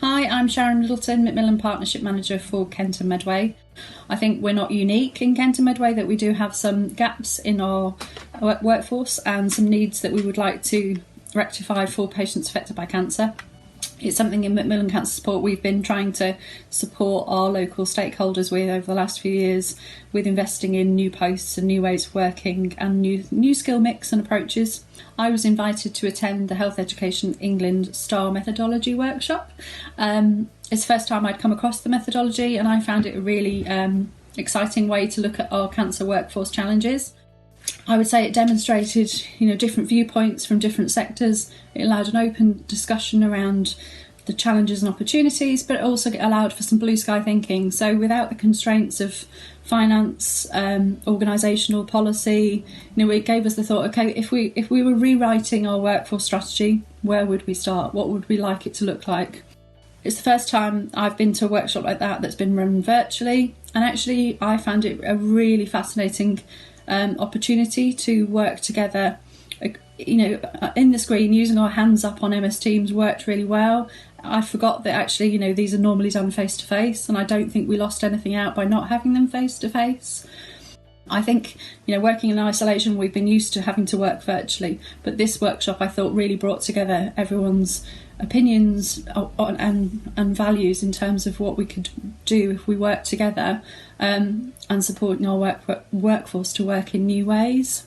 Hi, I'm Sharon Middleton, Macmillan Partnership Manager for Kent and Medway. I think we're not unique in Kent and Medway, that we do have some gaps in our workforce and some needs that we would like to rectify for patients affected by cancer. It's something in Macmillan Cancer Support we've been trying to support our local stakeholders with over the last few years, with investing in new posts and new ways of working and new skill mix and approaches. I was invited to attend the Health Education England STAR methodology workshop. It's the first time I'd come across the methodology, and I found it a really exciting way to look at our cancer workforce challenges. I would say it demonstrated, different viewpoints from different sectors. It allowed an open discussion around the challenges and opportunities, but it also allowed for some blue sky thinking. So without the constraints of finance, organisational policy, it gave us the thought, okay, if we were rewriting our workforce strategy, where would we start? What would we like it to look like? It's the first time I've been to a workshop like that that's been run virtually, and actually I found it a really fascinating opportunity to work together. In the screen, using our hands up on MS Teams worked really well. I forgot that actually, these are normally done face to face, and I don't think we lost anything out by not having them face to face. I think, working in isolation, we've been used to having to work virtually, but this workshop I thought really brought together everyone's opinions and values in terms of what we could do if we work together, and supporting our workforce to work in new ways.